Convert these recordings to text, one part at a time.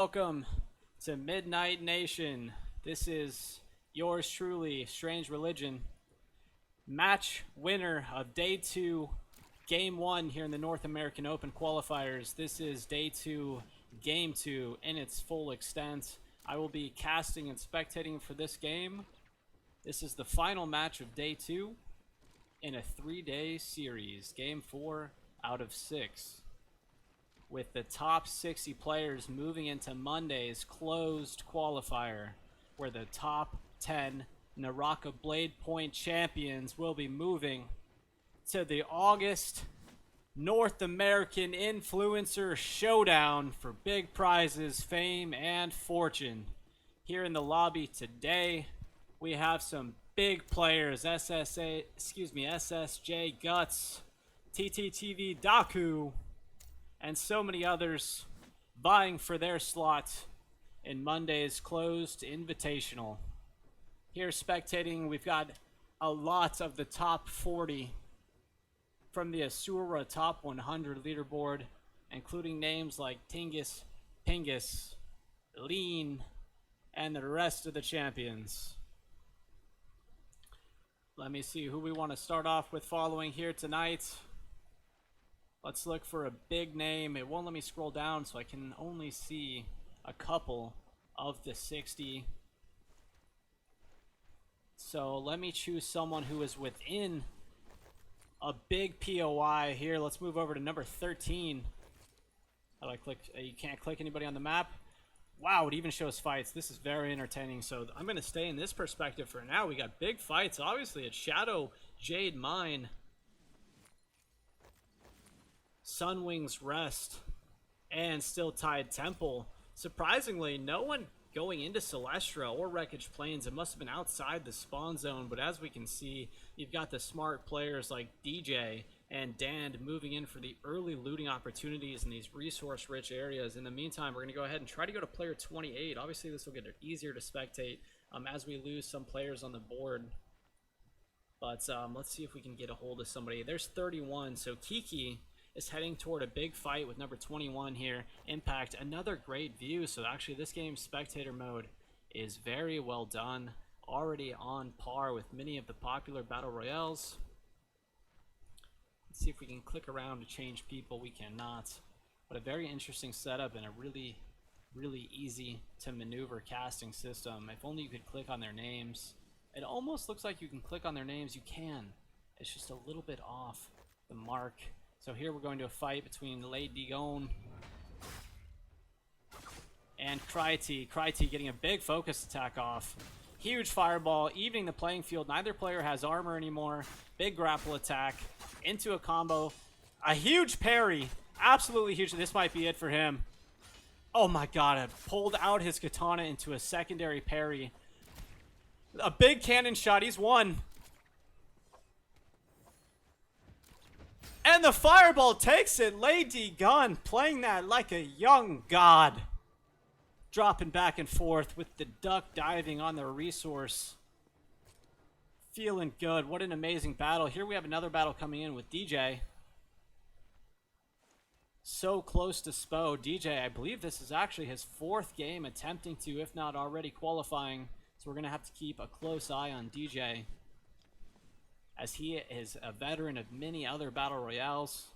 Welcome to Midnight Nation. This is yours truly, Strange Religion. Match winner of Day 2, Game 1 here in the North American Open qualifiers. This is Day 2, Game 2 in its full extent. I will be casting and spectating for this game. This is the final match of Day 2 in a 3-day series. Game 4 out of 6. With the top 60 players moving into Monday's closed qualifier, where the top 10 Naraka Bladepoint champions will be moving to the August North American Influencer Showdown for big prizes, fame, and fortune. Here in the lobby today, we have some big players: SSJ Guts, TTTV Daku, and so many others vying for their slot in Monday's closed invitational. Here spectating, we've got a lot of the top 40 from the Asura Top 100 leaderboard, including names like Tingus, Pingus, Lean, and the rest of the champions. Let me see who we want to start off with following here tonight. Let's look for a big name. It won't let me scroll down, so I can only see a couple of the 60. So let me choose someone who is within a big POI here. Let's move over to number 13. How do I click? You can't click anybody on the map. Wow, it even shows fights. This is very entertaining. So I'm going to stay in this perspective for now. We got big fights. Obviously, it's Shadow Jade Mine, Sunwing's Rest, and Still Tide Temple. Surprisingly, no one going into Celestra or Wreckage Plains. It must have been outside the spawn zone, but as we can see, you've got the smart players like DJ and Dan moving in for the early looting opportunities in these resource-rich areas. In the meantime, we're going to go ahead and try to go to player 28. Obviously, this will get it easier to spectate as we lose some players on the board. But let's see if we can get a hold of somebody. There's 31, so Kiki is heading toward a big fight with number 21 here. Impact, another great view. So actually this game's spectator mode is very well done. Already on par with many of the popular battle royales. Let's see if we can click around to change people. We cannot. But a very interesting setup and a really easy to maneuver casting system. If only you could click on their names. It almost looks like you can click on their names. You can. It's just a little bit off the mark. So here we're going to a fight between Lady Digon and Krytie. Krytie getting a big focus attack off. Huge fireball, evening the playing field. Neither player has armor anymore. Big grapple attack into a combo. A huge parry. Absolutely huge. This might be it for him. Oh my god, it pulled out his katana into a secondary parry. A big cannon shot. He's won. And the fireball takes it. Lady Gun playing that like a young god. Dropping back and forth with the duck diving on the resource. Feeling good. What an amazing battle. Here we have another battle coming in with DJ. So close to Spo. DJ, I believe this is actually his 4th game attempting to, if not already qualifying. So we're going to have to keep a close eye on DJ, as he is a veteran of many other battle royales,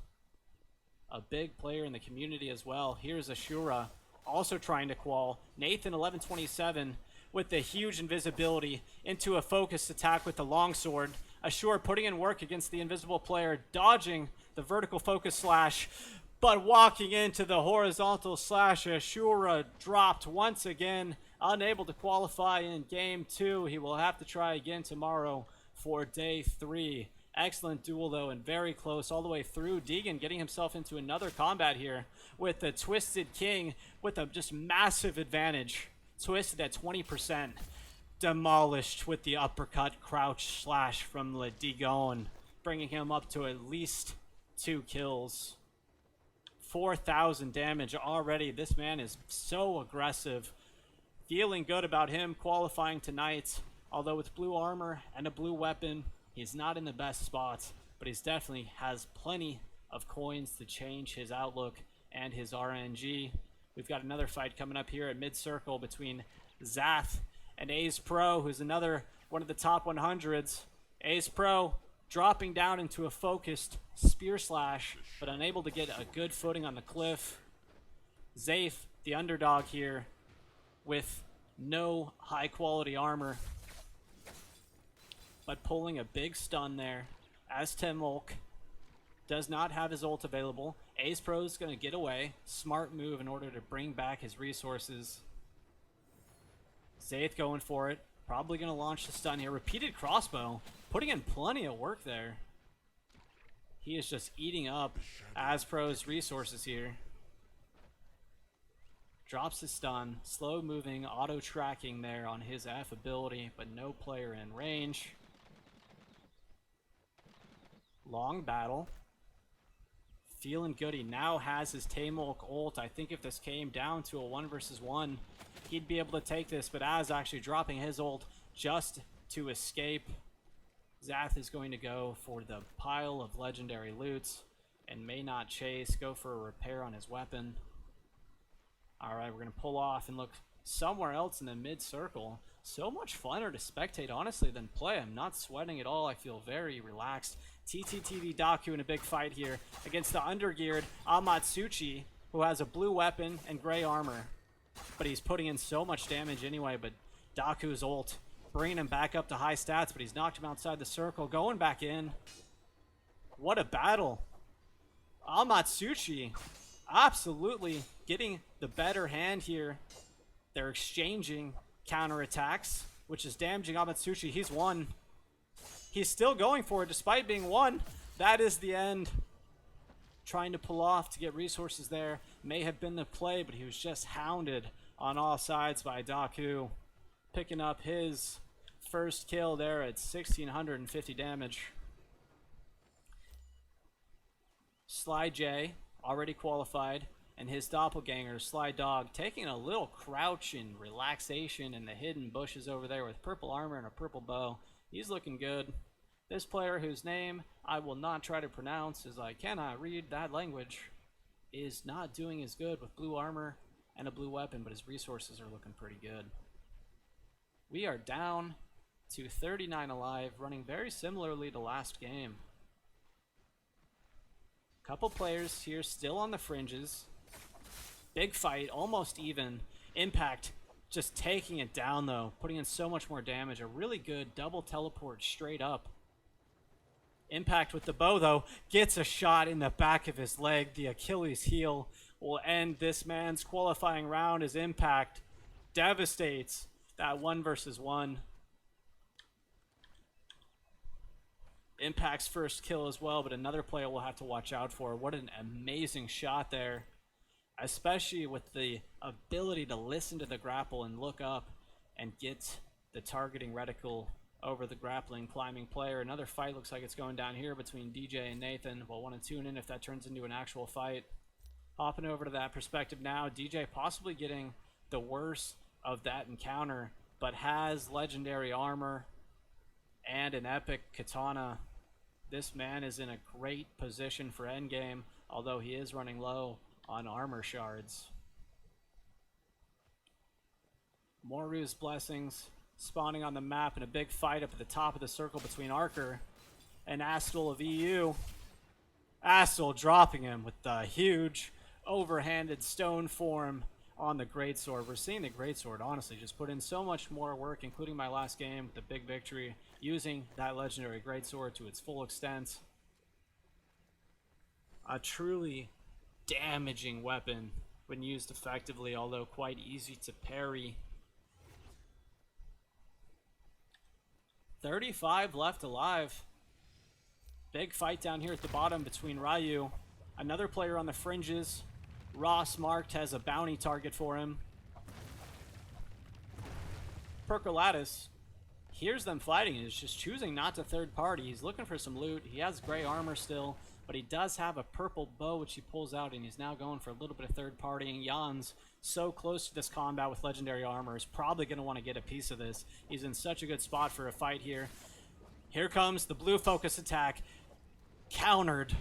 a big player in the community as well. Here's Ashura also trying to qual. Nathan 1127 with the huge invisibility into a focused attack with the longsword. Ashura putting in work against the invisible player, dodging the vertical focus slash, but walking into the horizontal slash. Ashura dropped once again, unable to qualify in game 2. He will have to try again tomorrow for day 3. Excellent duel though, and very close all the way through. Deegan getting himself into another combat here with the Twisted King with a just massive advantage. Twisted at 20%. Demolished with the uppercut crouch slash from Le Digon, bringing him up to at least 2 kills. 4,000 damage already. This man is so aggressive. Feeling good about him qualifying tonight. Although with blue armor and a blue weapon, he's not in the best spot, but he's definitely has plenty of coins to change his outlook and his RNG. We've got another fight coming up here at mid-circle between Zath and Ace Pro, who's another one of the top 100s. Ace Pro dropping down into a focused spear slash, but unable to get a good footing on the cliff. Zaith, the underdog here, with no high-quality armor, but pulling a big stun there, as Timolk does not have his ult available. Ace Pro's going to get away. Smart move in order to bring back his resources. Zaith going for it. Probably going to launch the stun here. Repeated crossbow. Putting in plenty of work there. He is just eating up Aspro's resources here. Drops his stun. Slow moving, auto tracking there on his F ability, but no player in range. Long battle. Feeling good. He now has his Tamolk ult. I think if this came down to a 1 versus 1, he'd be able to take this, but Az actually dropping his ult just to escape. Zath is going to go for the pile of legendary loots and may not chase, go for a repair on his weapon. Alright, we're going to pull off and look somewhere else in the mid-circle. So much funner to spectate, honestly, than play. I'm not sweating at all. I feel very relaxed. TTTV Daku in a big fight here against the undergeared Amatsuchi, who has a blue weapon and gray armor. But he's putting in so much damage anyway, but Daku's ult bringing him back up to high stats, but he's knocked him outside the circle, going back in. What a battle. Amatsuchi absolutely getting the better hand here. They're exchanging counterattacks, which is damaging Amatsuchi. He's won. He's still going for it despite being won. That is the end. Trying to pull off to get resources there. May have been the play, but he was just hounded on all sides by Daku. Picking up his first kill there at 1,650 damage. Sly J, already qualified, and his doppelganger, Sly Dog, taking a little crouch and relaxation in the hidden bushes over there with purple armor and a purple bow. He's looking good. This player, whose name I will not try to pronounce as I cannot read that language, is not doing as good with blue armor and a blue weapon, but his resources are looking pretty good. We are down to 39 alive, running very similarly to last game. Couple players here still on the fringes. Big fight, almost even. Impact just taking it down though, putting in so much more damage. A really good double teleport straight up. Impact with the bow though, gets a shot in the back of his leg. The Achilles heel will end this man's qualifying round as Impact devastates that 1 versus 1. Impact's first kill as well, but another player we'll have to watch out for. What an amazing shot there. Especially with the ability to listen to the grapple and look up and get the targeting reticle over the grappling climbing player. Another fight looks like it's going down here between DJ and Nathan. We'll want to tune in if that turns into an actual fight. Hopping over to that perspective now. DJ possibly getting the worst of that encounter, but has legendary armor and an epic katana. This man is in a great position for endgame, although he is running low on armor shards. Moru's blessings spawning on the map in a big fight up at the top of the circle between Archer and Astel of EU. Astel dropping him with the huge overhanded stone form on the greatsword. We're seeing the greatsword honestly just put in so much more work, including my last game with the big victory, using that legendary greatsword to its full extent. A truly damaging weapon when used effectively, although quite easy to parry. 35 left alive. Big fight down here at the bottom between Ryu. Another player on the fringes. Ross marked has a bounty target for him. Percolatus hears them fighting and is just choosing not to third party. He's looking for some loot. He has gray armor still, but he does have a purple bow which he pulls out, and he's now going for a little bit of third partying. Jan's so close to this combat with legendary armor, is probably going to want to get a piece of this. He's in such a good spot for a fight here. Here comes the blue focus attack, countered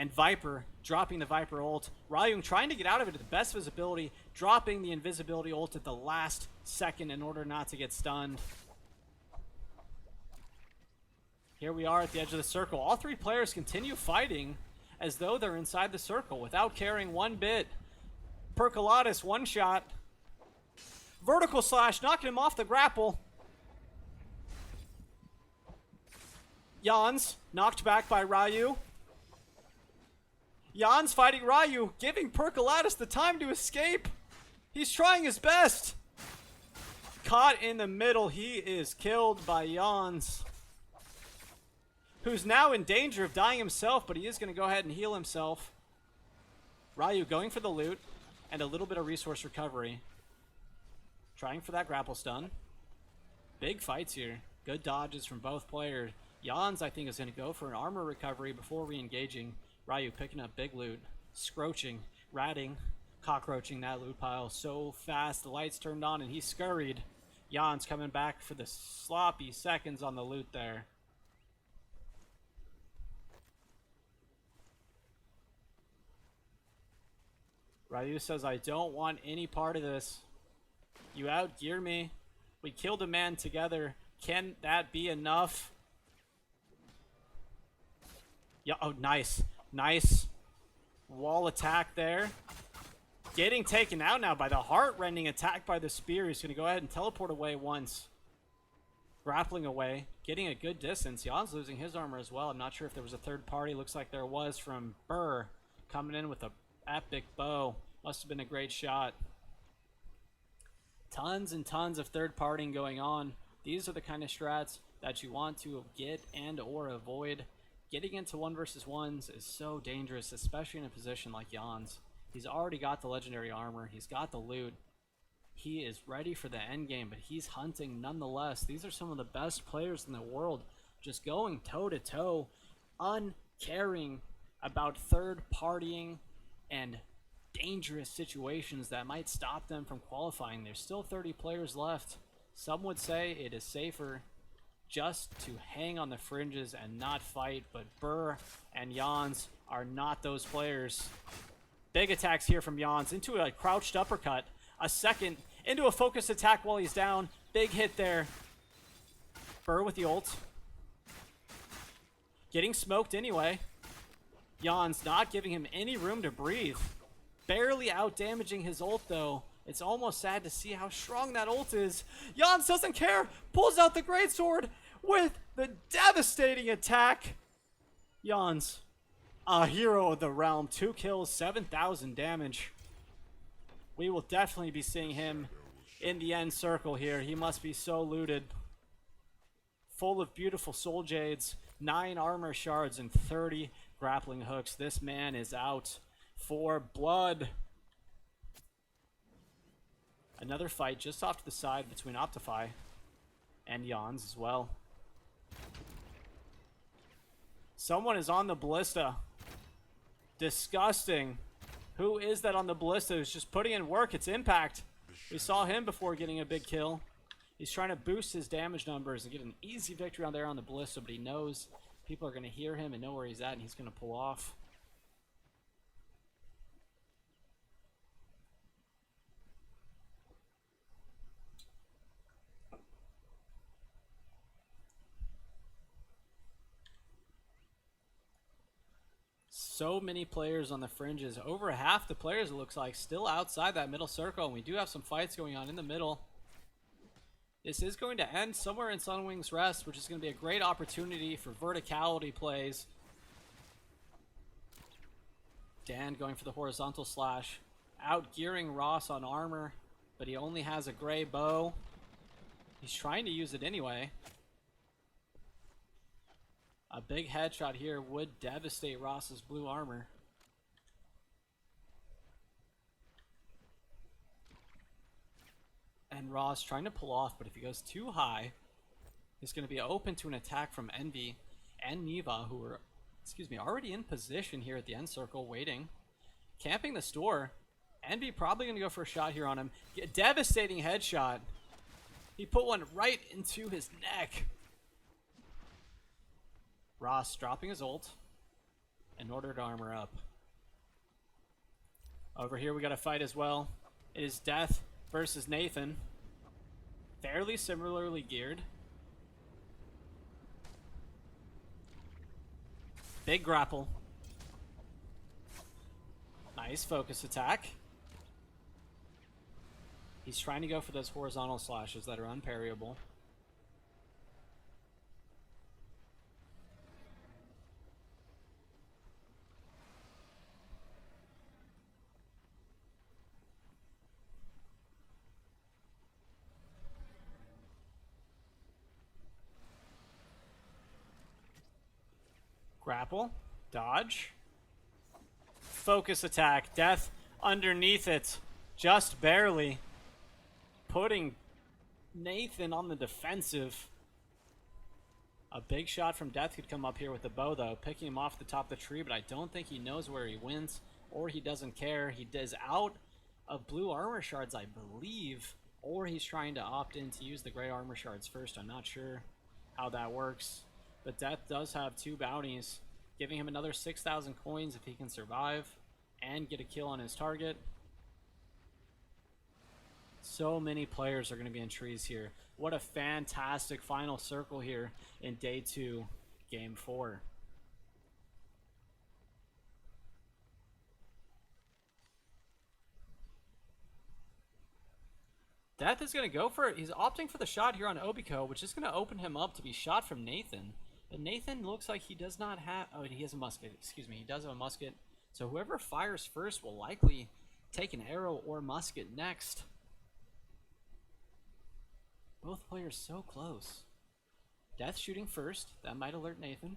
And Viper dropping the Viper ult. Ryung trying to get out of it at the best visibility, dropping the invisibility ult at the last second in order not to get stunned. Here we are at the edge of the circle. All three players continue fighting as though they're inside the circle without caring one bit. Percolatus, one shot. Vertical slash, knocking him off the grapple. Jans knocked back by Ryu. Jans fighting Ryu, giving Percolatus the time to escape. He's trying his best. Caught in the middle, he is killed by Jans, who's now in danger of dying himself, but he is going to go ahead and heal himself. Ryu going for the loot and a little bit of resource recovery. Trying for that grapple stun. Big fights here. Good dodges from both players. Jans, I think, is going to go for an armor recovery before re-engaging. Ryu picking up big loot. Scroaching, ratting, cockroaching that loot pile so fast. The lights turned on and he scurried. Jans coming back for the sloppy seconds on the loot there. Ryu says, I don't want any part of this. You outgear me. We killed a man together. Can that be enough? Yeah, oh, nice. Nice wall attack there. Getting taken out now by the heart-rending attack by the spear. He's going to go ahead and teleport away once. Grappling away. Getting a good distance. Jan's losing his armor as well. I'm not sure if there was a third party. Looks like there was from Burr. Coming in with a epic bow. Must have been a great shot. Tons and tons of third partying going on. These are the kind of strats that you want to get and or avoid. Getting into 1 versus 1s is so dangerous, especially in a position like Jan's. He's already got the legendary armor. He's got the loot. He is ready for the end game, but he's hunting nonetheless. These are some of the best players in the world, just going toe-to-toe, uncaring about third partying and dangerous situations that might stop them from qualifying. There's still 30 players left. Some would say it is safer just to hang on the fringes and not fight, but Burr and Jans are not those players. Big attacks here from Jans into a crouched uppercut. A second into a focused attack while he's down. Big hit there. Burr with the ult. Getting smoked anyway. Jans not giving him any room to breathe. Barely out damaging his ult though. It's almost sad to see how strong that ult is. Jans doesn't care. Pulls out the greatsword with the devastating attack. Jans, a hero of the realm. 2 kills, 7,000 damage. We will definitely be seeing him in the end circle here. He must be so looted. Full of beautiful soul jades, 9 armor shards, and 30 grappling hooks. This man is out for blood. Another fight just off to the side between Optify and Jans as well. Someone is on the ballista. Disgusting. Who is that on the ballista who's just putting in work? It's Impact. We saw him before getting a big kill. He's trying to boost his damage numbers and get an easy victory on there on the ballista, but he knows people are going to hear him and know where he's at, and he's going to pull off. So many players on the fringes. Over half the players, it looks like, still outside that middle circle. And we do have some fights going on in the middle. This is going to end somewhere in Sunwing's Rest, which is going to be a great opportunity for verticality plays. Dan going for the horizontal slash. Outgearing Ross on armor, but he only has a gray bow. He's trying to use it anyway. A big headshot here would devastate Ross's blue armor. And Ross trying to pull off, but if he goes too high, he's going to be open to an attack from Envy and Neva, who are, already in position here at the end circle, waiting. Camping the store. Envy probably going to go for a shot here on him. Devastating headshot. He put one right into his neck. Ross dropping his ult. in order to armor up. Over here we got a fight as well. It is Death versus Nathan. Fairly similarly geared. Big grapple. Nice focus attack. He's trying to go for those horizontal slashes that are unparryable. Grapple. Dodge. Focus attack. Death underneath it. Just barely. Putting Nathan on the defensive. A big shot from Death could come up here with the bow, though. Picking him off the top of the tree, but I don't think he knows where he wins. Or he doesn't care. He is out of blue armor shards, I believe. Or he's trying to opt in to use the gray armor shards first. I'm not sure how that works. But Death does have 2 bounties, giving him another 6,000 coins if he can survive and get a kill on his target. So many players are going to be in trees here. What a fantastic final circle here in day 2, game 4. Death is going to go for it. He's opting for the shot here on Obiko, which is going to open him up to be shot from Nathan. But Nathan looks like he does not have... Oh, he has a musket. Excuse me. He does have a musket. So whoever fires first will likely take an arrow or musket next. Both players so close. Death shooting first. That might alert Nathan.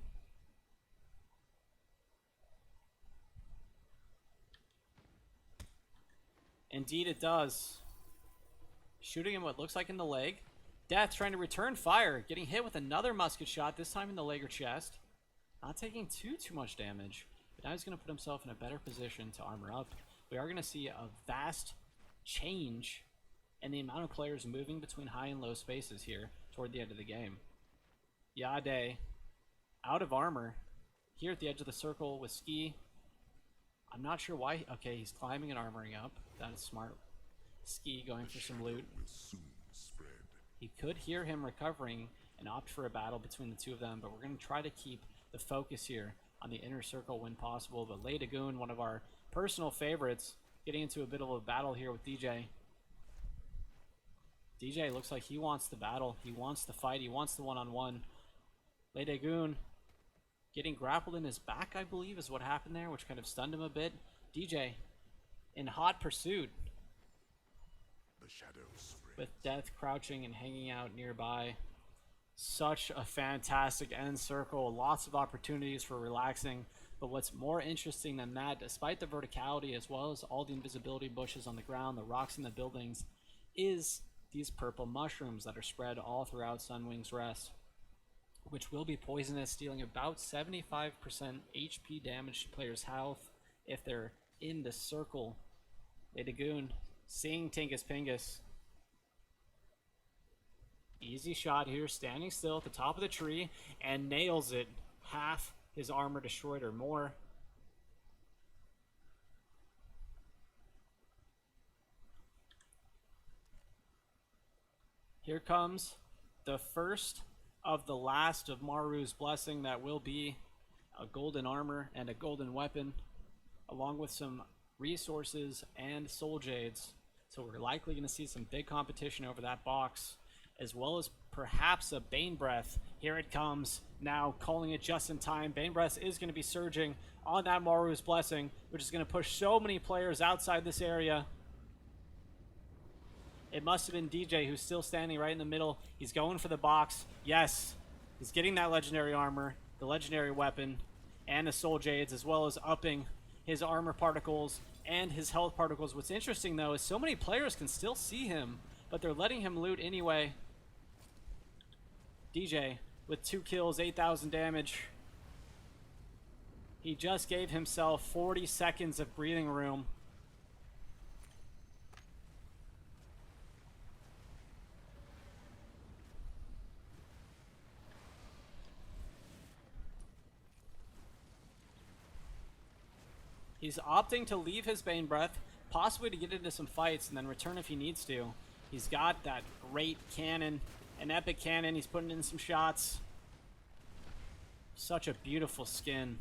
Indeed it does. Shooting him what looks like in the leg. Death trying to return fire. Getting hit with another musket shot, this time in the leg or chest. Not taking too much damage. But now he's going to put himself in a better position to armor up. We are going to see a vast change in the amount of players moving between high and low spaces here toward the end of the game. Yade, out of armor, here at the edge of the circle with Ski. I'm not sure why. Okay, he's climbing and armoring up. That is smart. Ski going for some loot. He could hear him recovering and opt for a battle between the two of them, but we're going to try to keep the focus here on the inner circle when possible. But Bladepoint, one of our personal favorites, getting into a bit of a battle here with DJ. DJ looks like he wants the battle. He wants the fight. He wants the one-on-one. Bladepoint getting grappled in his back, I believe, is what happened there, which kind of stunned him a bit. DJ in hot pursuit. The shadows with Death crouching and hanging out nearby. Such a fantastic end circle. Lots of opportunities for relaxing. But what's more interesting than that, despite the verticality as well as all the invisibility bushes on the ground, the rocks in the buildings, is these purple mushrooms that are spread all throughout Sunwing's Rest, which will be poisonous, dealing about 75% HP damage to players' health if they're in the circle. Bladepoint seeing Tingus Pingus. Easy shot here, standing still at the top of the tree, and nails it. Half his armor destroyed or more. Here comes the first of the last of Maru's blessing. That will be a golden armor and a golden weapon, along with some resources and soul jades. So we're likely going to see some big competition over that box, as well as perhaps a Bane Breath. Here it comes, now calling it just in time. Bane Breath is going to be surging on that Maru's blessing, which is going to push so many players outside this area. It must have been DJ who's still standing right in the middle. He's going for the box. Yes, he's getting that legendary armor, the legendary weapon, and the soul jades, as well as upping his armor particles and his health particles. What's interesting, though, is so many players can still see him, but they're letting him loot anyway. DJ with 2 kills, 8,000 damage. He just gave himself 40 seconds of breathing room. He's opting to leave his Bane Breath, possibly to get into some fights and then return if he needs to. He's got that great cannon, an epic cannon. He's putting in some shots. Such a beautiful skin.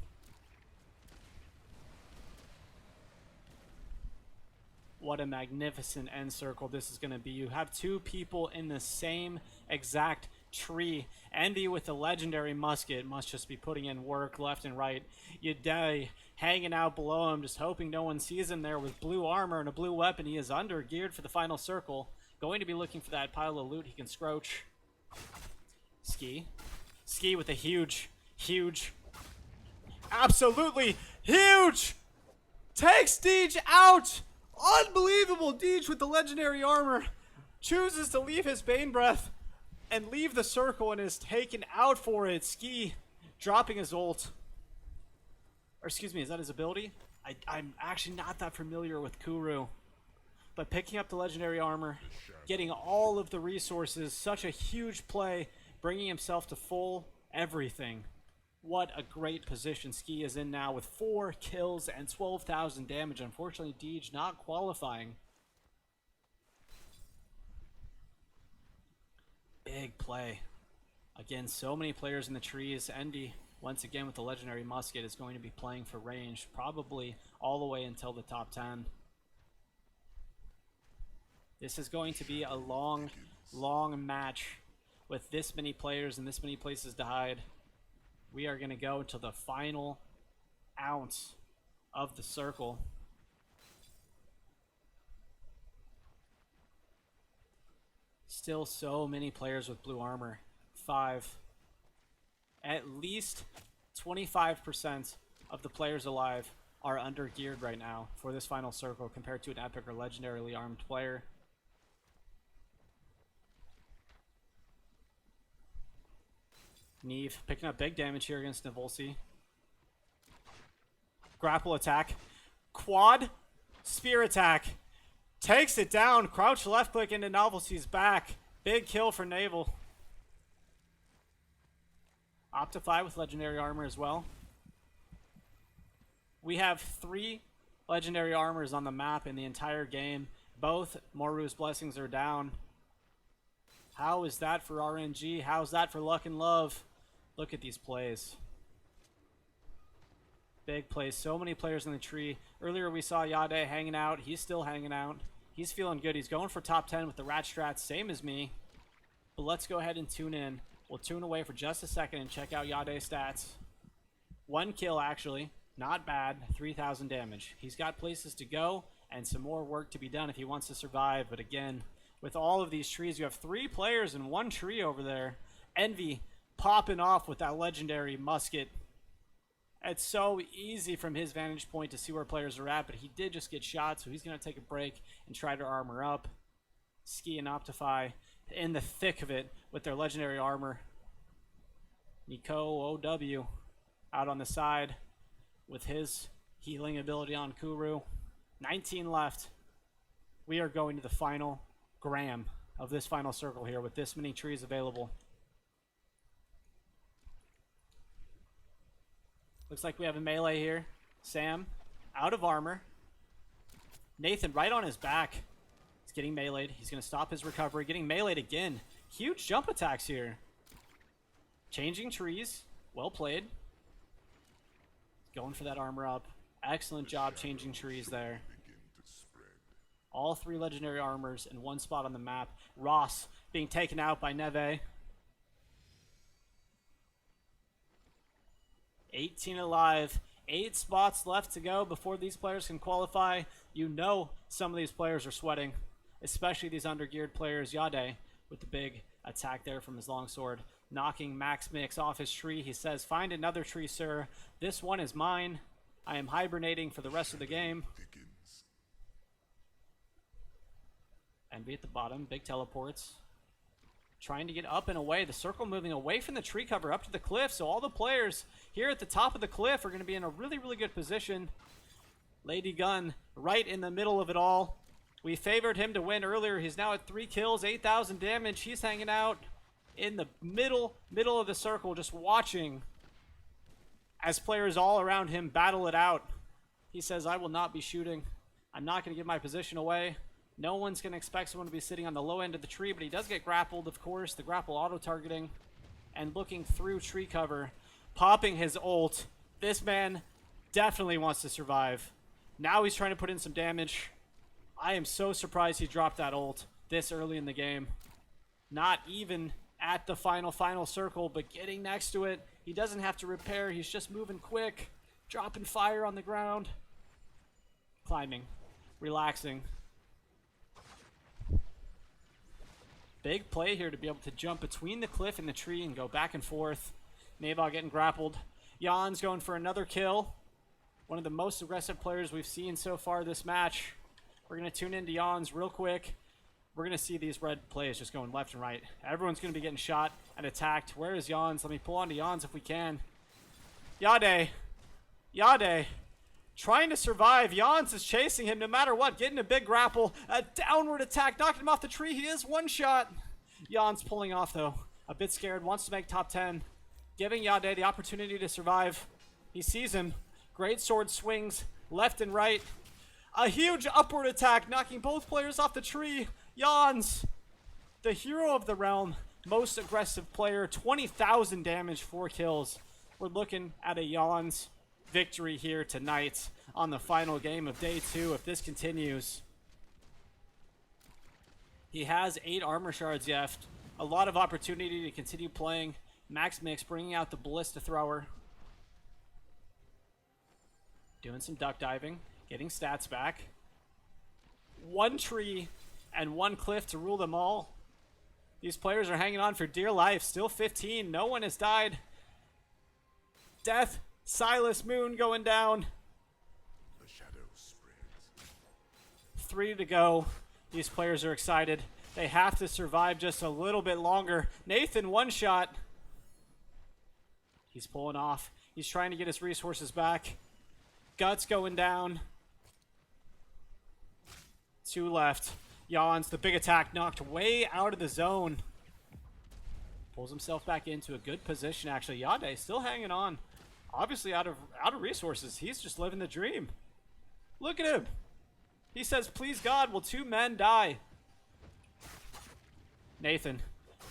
What a magnificent end circle this is going to be. You have two people in the same exact tree. Envy with the legendary musket must just be putting in work left and right. Yadei hanging out below him, just hoping no one sees him there with blue armor and a blue weapon. He is under geared for the final circle. Going to be looking for that pile of loot he can scroach. Ski with a huge, absolutely huge, takes Deej out. Unbelievable. Deej with the legendary armor chooses to leave his Bane Breath and leave the circle and is taken out for it. Ski dropping his ult. Or excuse me, is that his ability? I'm actually not that familiar with Kuru. But picking up the legendary armor, getting all of the resources, such a huge play, bringing himself to full everything. What a great position Ski is in now with 4 kills and 12,000 damage. Unfortunately, Deej not qualifying. Big play. Again, so many players in the trees. Endy, once again with the legendary musket, is going to be playing for range, probably all the way until the top 10. This is going to be a long match with this many players and this many places to hide. We are going to go to the final ounce of the circle. Still so many players with blue armor. 5. At least 25% of the players alive are under geared right now for this final circle compared to an epic or legendarily armed player. Neve picking up big damage here against Navolsi. Grapple attack. Quad spear attack. Takes it down. Crouch left click into Navolsi's back. Big kill for Naval. Optify with legendary armor as well. We have 3 legendary armors on the map in the entire game. Both Moru's blessings are down. How is that for RNG? How's that for luck and love? Look at these plays. Big plays. So many players in the tree. Earlier we saw Yade hanging out. He's still hanging out. He's feeling good. He's going for top 10 with the rat strats, same as me. But let's go ahead and tune in. We'll tune away for just a second and check out Yade's stats. 1 kill, actually. Not bad. 3,000 damage. He's got places to go and some more work to be done if he wants to survive. But again, with all of these trees, you have 3 players in 1 tree over there. Envy popping off with that legendary musket. It's so easy from his vantage point to see where players are at, but he did just get shot, so he's going to take a break and try to armor up. Ski and Optify in the thick of it with their legendary armor. Nico OW out on the side with his healing ability on Kuru. 19 left. We are going to the final gram of this final circle here with this many trees available. Looks like we have a melee here. Sam, out of armor. Nathan right on his back. He's getting meleeed. He's going to stop his recovery. Getting meleeed again. Huge jump attacks here. Changing trees. Well played. Going for that armor up. Excellent job changing trees there. All 3 legendary armors in 1 spot on the map. Ross being taken out by Neve. 18 alive. 8 spots left to go before these players can qualify. You know some of these players are sweating, especially these undergeared players. Yade with the big attack there from his longsword, knocking Max Mix off his tree. He says, "Find another tree, sir. This one is mine. I am hibernating for the rest of the game." Envy at the bottom. Big teleports. Trying to get up and away. The circle moving away from the tree cover up to the cliff. So all the players here at the top of the cliff are going to be in a really, really good position. Lady Gun right in the middle of it all. We favored him to win earlier. He's now at 3 kills, 8,000 damage. He's hanging out in the middle of the circle, just watching as players all around him battle it out. He says, I will not be shooting. I'm not going to give my position away. No one's going to expect someone to be sitting on the low end of the tree, but he does get grappled, of course. The grapple auto-targeting and looking through tree cover, popping his ult. This man definitely wants to survive. Now he's trying to put in some damage. I am so surprised he dropped that ult this early in the game. Not even at the final circle, but getting next to it. He doesn't have to repair. He's just moving quick, dropping fire on the ground, climbing, relaxing. Big play here to be able to jump between the cliff and the tree and go back and forth. Nava getting grappled. Jan's going for another kill. One of the most aggressive players we've seen so far this match. We're going to tune into Jan's real quick. We're going to see these red plays just going left and right. Everyone's going to be getting shot and attacked. Where is Jan's? Let me pull onto Jan's if we can. Yade. Trying to survive. Jan's is chasing him no matter what. Getting a big grapple. A downward attack. Knocked him off the tree. He is one shot. Jan's pulling off though. A bit scared. Wants to make top 10. Giving Yade the opportunity to survive. He sees him. Great sword swings left and right. A huge upward attack. Knocking both players off the tree. Jan's, the hero of the realm. Most aggressive player. 20,000 damage. 4 kills. We're looking at a Jan's victory here tonight on the final game of day 2 if this continues. He has 8 armor shards left. A lot of opportunity to continue playing. Max Mix bringing out the ballista thrower. Doing some duck diving. Getting stats back. 1 tree and 1 cliff to rule them all. These players are hanging on for dear life. Still 15. No one has died. Death. Silas Moon going down. The shadow spreads. 3 to go. These players are excited. They have to survive just a little bit longer. Nathan, 1 shot. He's pulling off. He's trying to get his resources back. Guts going down. 2 left. Jan's, the big attack, knocked way out of the zone. Pulls himself back into a good position, actually. Yade still hanging on. Obviously out of resources. He's just living the dream. Look at him. He says, please God, will 2 men die? Nathan.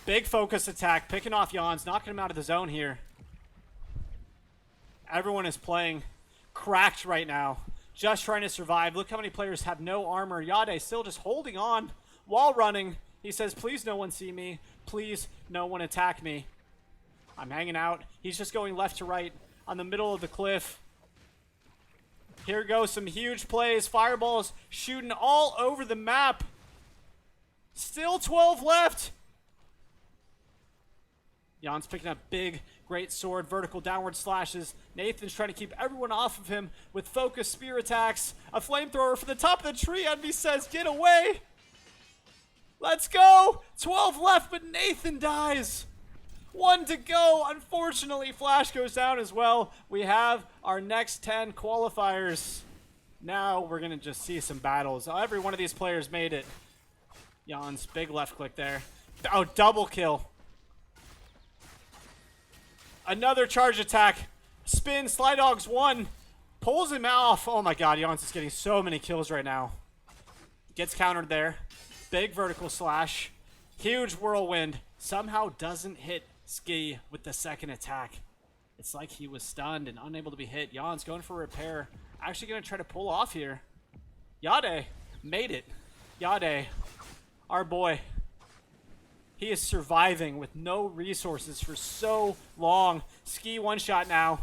Big focus attack. Picking off Jan's. Knocking him out of the zone here. Everyone is playing cracked right now. Just trying to survive. Look how many players have no armor. Yade still just holding on while running. He says, please no one see me. Please no one attack me. I'm hanging out. He's just going left to right on the middle of the cliff. Here goes some huge plays. Fireballs shooting all over the map. Still 12 left. Jan's picking up big, great sword, vertical downward slashes. Nathan's trying to keep everyone off of him with focused spear attacks. A flamethrower from the top of the tree. Envy says, get away. Let's go. 12 left, but Nathan dies. 1 to go. Unfortunately, Flash goes down as well. We have our next 10 qualifiers. Now we're going to just see some battles. Every one of these players made it. Jan's big left click there. Oh, double kill. Another charge attack. Spin. Sly Dogs 1. Pulls him off. Oh my god, Jan's is getting so many kills right now. Gets countered there. Big vertical slash. Huge whirlwind. Somehow doesn't hit Ski with the second attack. It's like he was stunned and unable to be hit. Jan's going for repair. Actually going to try to pull off here. Yade made it. Yade, our boy. He is surviving with no resources for so long. Ski 1 shot now.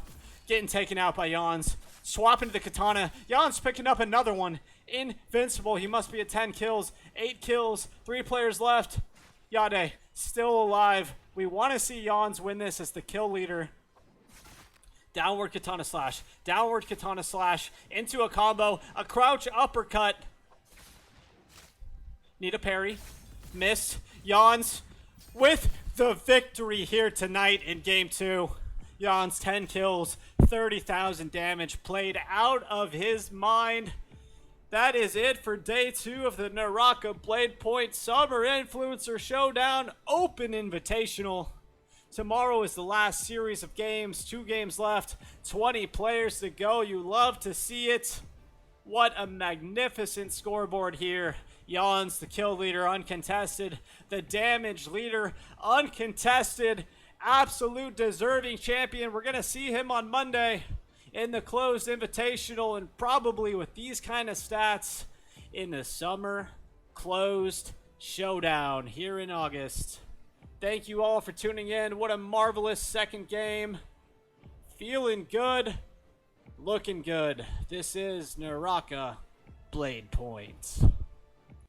Getting taken out by Jan's. Swapping to the katana. Jan's picking up another one. Invincible. He must be at 10 kills. 8 kills. 3 players left. Yade still alive. We want to see Jan's win this as the kill leader. Downward katana slash. Downward katana slash. Into a combo. A crouch uppercut. Need a parry. Missed. Jan's with the victory here tonight in game 2. Jan's 10 kills. 30,000 damage. Played out of his mind. That is it for day 2 of the Naraka Bladepoint Summer Influencer Showdown Open Invitational. Tomorrow is the last series of games. 2 games left. 20 players to go. You love to see it. What a magnificent scoreboard here. Jan's the kill leader, uncontested. The damage leader, uncontested. Absolute deserving champion. We're going to see him on Monday in the closed invitational, and probably with these kind of stats in the summer closed showdown here in August. Thank you all for tuning in. What a marvelous second game. Feeling good. Looking good. This is Naraka Bladepoint.